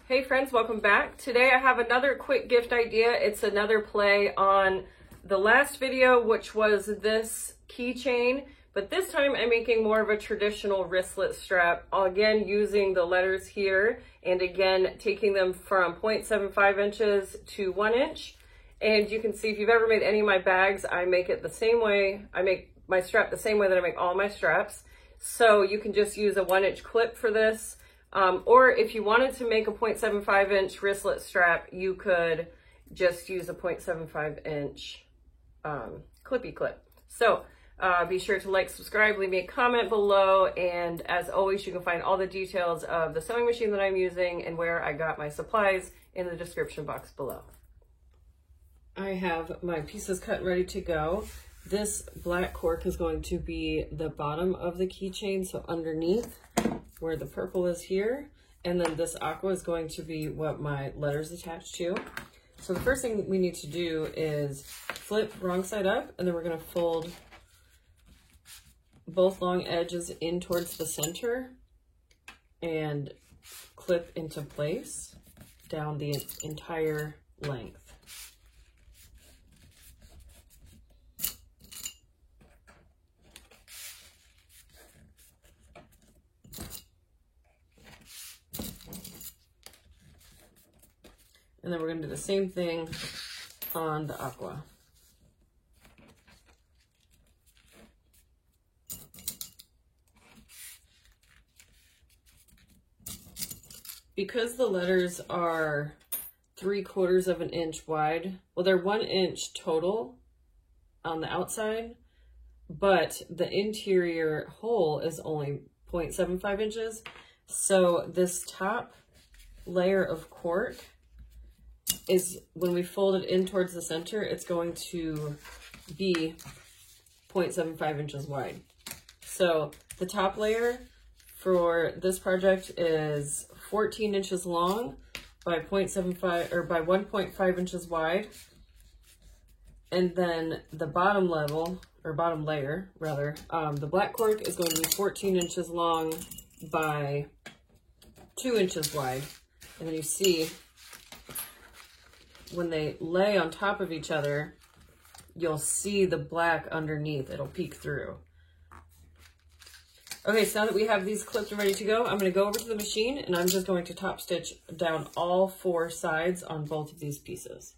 Hey friends, welcome back. Today I have another quick gift idea. It's another play on the last video, which was this keychain, but this time I'm making more of a traditional wristlet strap, again using the letters here, and again taking them from 0.75 inches to 1 inch. And you can see if you've ever made any of my bags, I make it the same way. I make my strap the same way that I make all my straps. So you can just use a 1 inch clip for this. Or if you wanted to make a 0.75 inch wristlet strap, you could just use a 0.75 inch clippy clip. So be sure to like, subscribe, leave me a comment below. And as always, you can find all the details of the sewing machine that I'm using and where I got my supplies in the description box below. I have my pieces cut ready to go. This black cork is going to be the bottom of the keychain, so underneath where the purple is here, and then this aqua is going to be what my letters attach to. So the first thing we need to do is flip wrong side up, and then we're going to fold both long edges in towards the center and clip into place down the entire length. And then we're going to do the same thing on the aqua. Because the letters are 3/4 of an inch wide, well, they're 1 inch total on the outside, but the interior hole is only 0.75 inches. So this top layer of cork is, when we fold it in towards the center, it's going to be 0.75 inches wide. So the top layer for this project is 14 inches long by 0.75 or by 1.5 inches wide. And then the bottom level, or bottom layer rather, the black cork is going to be 14 inches long by 2 inches wide. And then you see, when they lay on top of each other, you'll see the black underneath. It'll peek through. Okay, so now that we have these clipped and ready to go, I'm going to go over to the machine and I'm just going to top stitch down all 4 sides on both of these pieces.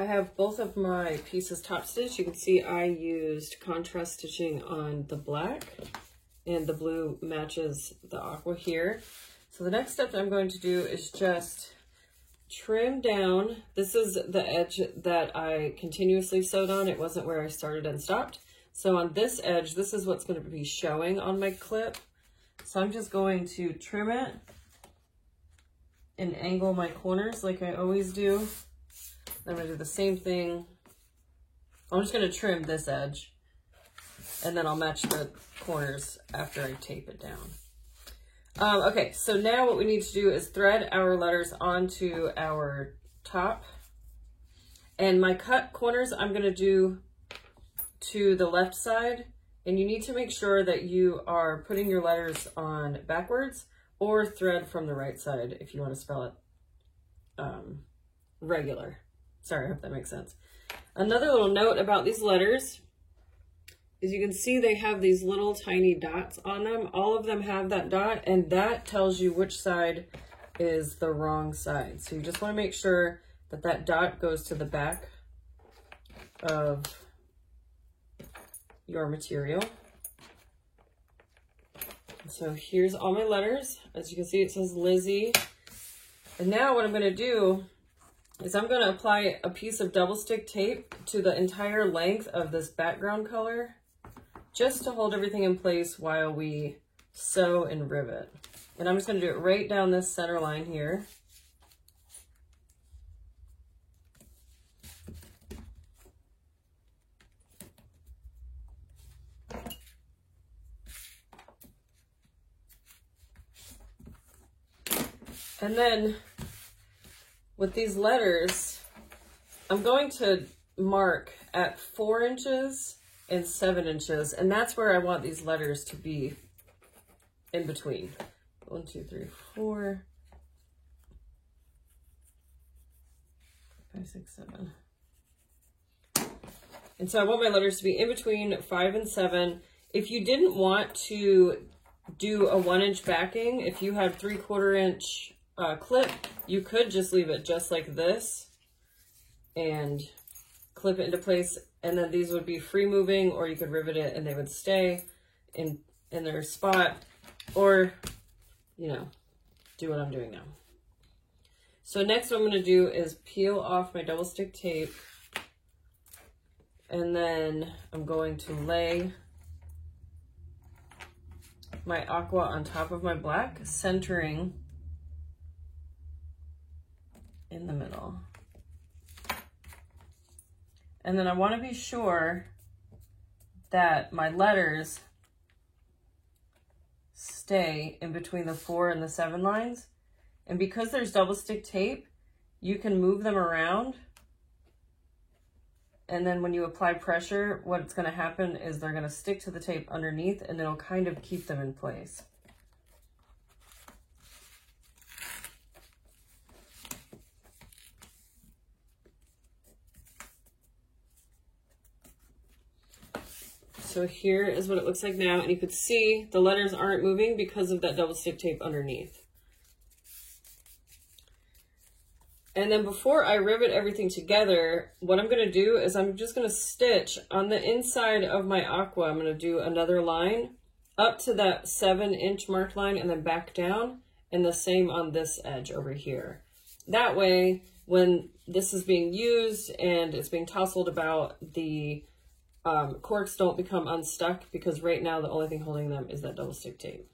I have both of my pieces top stitched. You can see I used contrast stitching on the black, and the blue matches the aqua here. So the next step that I'm going to do is just trim down. This is the edge that I continuously sewed on. It wasn't where I started and stopped. So on this edge, this is what's going to be showing on my clip. So I'm just going to trim it and angle my corners like I always do. I'm going to do the same thing. I'm just going to trim this edge, and then I'll match the corners after I tape it down. Okay, so now what we need to do is thread our letters onto our top. And my cut corners I'm going to do to the left side. And you need to make sure that you are putting your letters on backwards, or thread from the right side if you want to spell it regular. Sorry, I hope that makes sense. Another little note about these letters is you can see they have these little tiny dots on them. All of them have that dot, and that tells you which side is the wrong side. So you just want to make sure that that dot goes to the back of your material. So here's all my letters. As you can see, it says Lizzie. And now what I'm going to do is I'm going to apply a piece of double stick tape to the entire length of this background color, just to hold everything in place while we sew and rivet. And I'm just going to do it right down this center line here. And then with these letters, I'm going to mark at 4 inches and 7 inches, and that's where I want these letters to be in between. 1, 2, 3, 4, 5, 6, 7. And so I want my letters to be in between 5 and 7. If you didn't want to do a 1 inch backing, if you had 3/4 inch clip, you could just leave it just like this and clip it into place, and then these would be free moving, or you could rivet it and they would stay in their spot, or, you know, do what I'm doing now. So next what I'm going to do is peel off my double stick tape, and then I'm going to lay my aqua on top of my black, centering in the middle. And then I want to be sure that my letters stay in between the 4 and the 7 lines. And because there's double stick tape, you can move them around. And then when you apply pressure, what's going to happen is they're going to stick to the tape underneath, and it'll kind of keep them in place. So here is what it looks like now, and you can see the letters aren't moving because of that double stick tape underneath. And then before I rivet everything together, what I'm going to do is I'm just going to stitch on the inside of my aqua. I'm going to do another line up to that 7 inch mark line and then back down, and the same on this edge over here. That way, when this is being used and it's being tousled about, the corks don't become unstuck, because right now the only thing holding them is that double stick tape.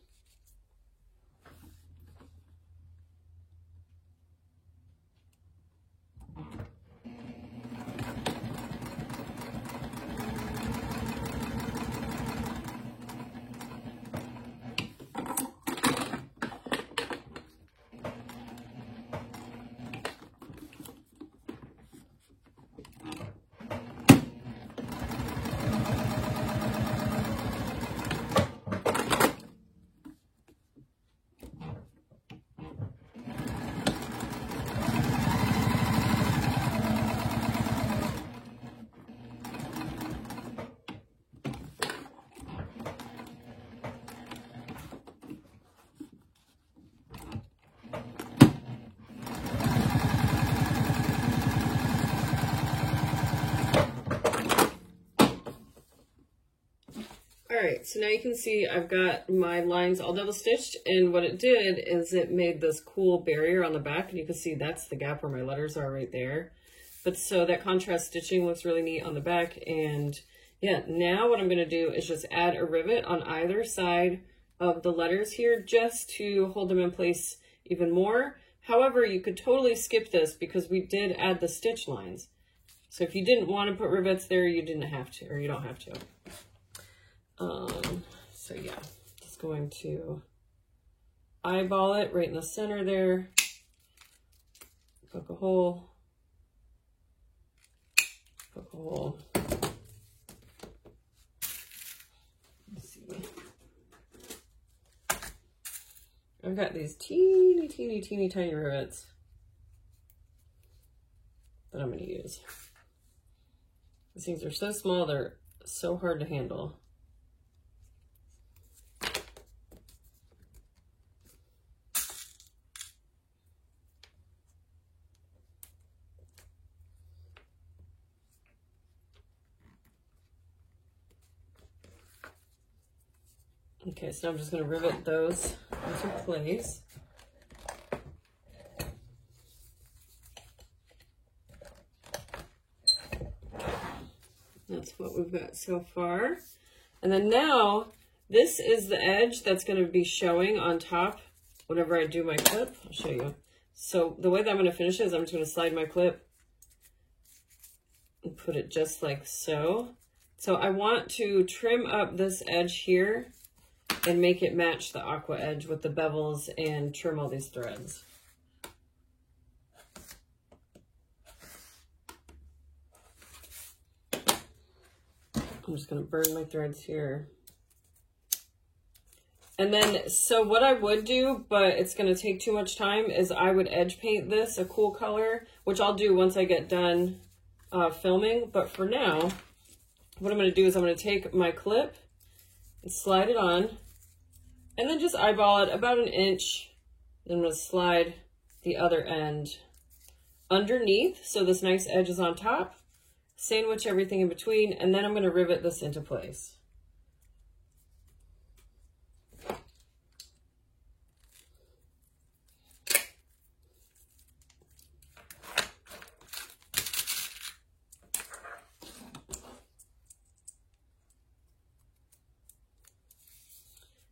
All right, so now you can see I've got my lines all double stitched, and what it did is it made this cool barrier on the back, and you can see that's the gap where my letters are right there. But so that contrast stitching looks really neat on the back, and yeah, now what I'm gonna do is just add a rivet on either side of the letters here just to hold them in place even more. However, you could totally skip this because we did add the stitch lines. So if you didn't want to put rivets there, you didn't have to, or you don't have to. So yeah, just going to eyeball it right in the center there, poke a hole, poke a hole. Let's see. I've got these teeny tiny rivets that I'm going to use. These things are so small, they're so hard to handle. Okay, so I'm just going to rivet those into place. That's what we've got so far. And then now, this is the edge that's going to be showing on top whenever I do my clip. I'll show you. So the way that I'm going to finish it is I'm just going to slide my clip and put it just like so. So I want to trim up this edge here and make it match the aqua edge with the bevels and trim all these threads. I'm just going to burn my threads here. And then, so what I would do, but it's going to take too much time, is I would edge paint this a cool color, which I'll do once I get done filming. But for now, what I'm going to do is I'm going to take my clip and slide it on, and then just eyeball it about an inch. Then I'm going to slide the other end underneath, so this nice edge is on top. Sandwich everything in between, and then I'm going to rivet this into place.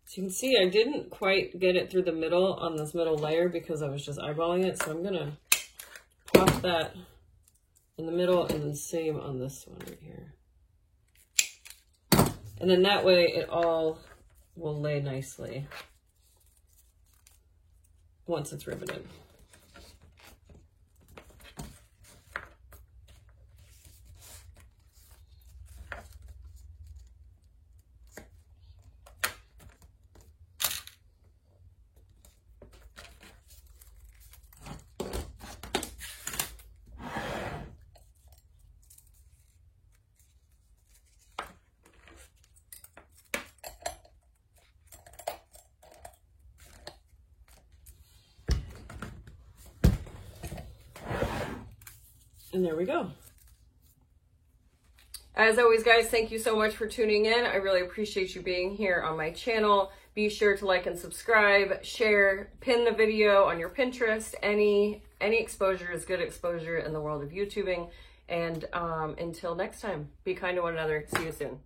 So you can see I didn't quite get it through the middle on this middle layer because I was just eyeballing it, so I'm going to pop that in the middle, and then same on this one right here. And then that way it all will lay nicely once it's riveted. And there we go. As always, guys, thank you so much for tuning in. I really appreciate you being here on my channel. Be sure to like and subscribe, share, pin the video on your Pinterest. Any exposure is good exposure in the world of YouTubing. And until next time, be kind to one another. See you soon.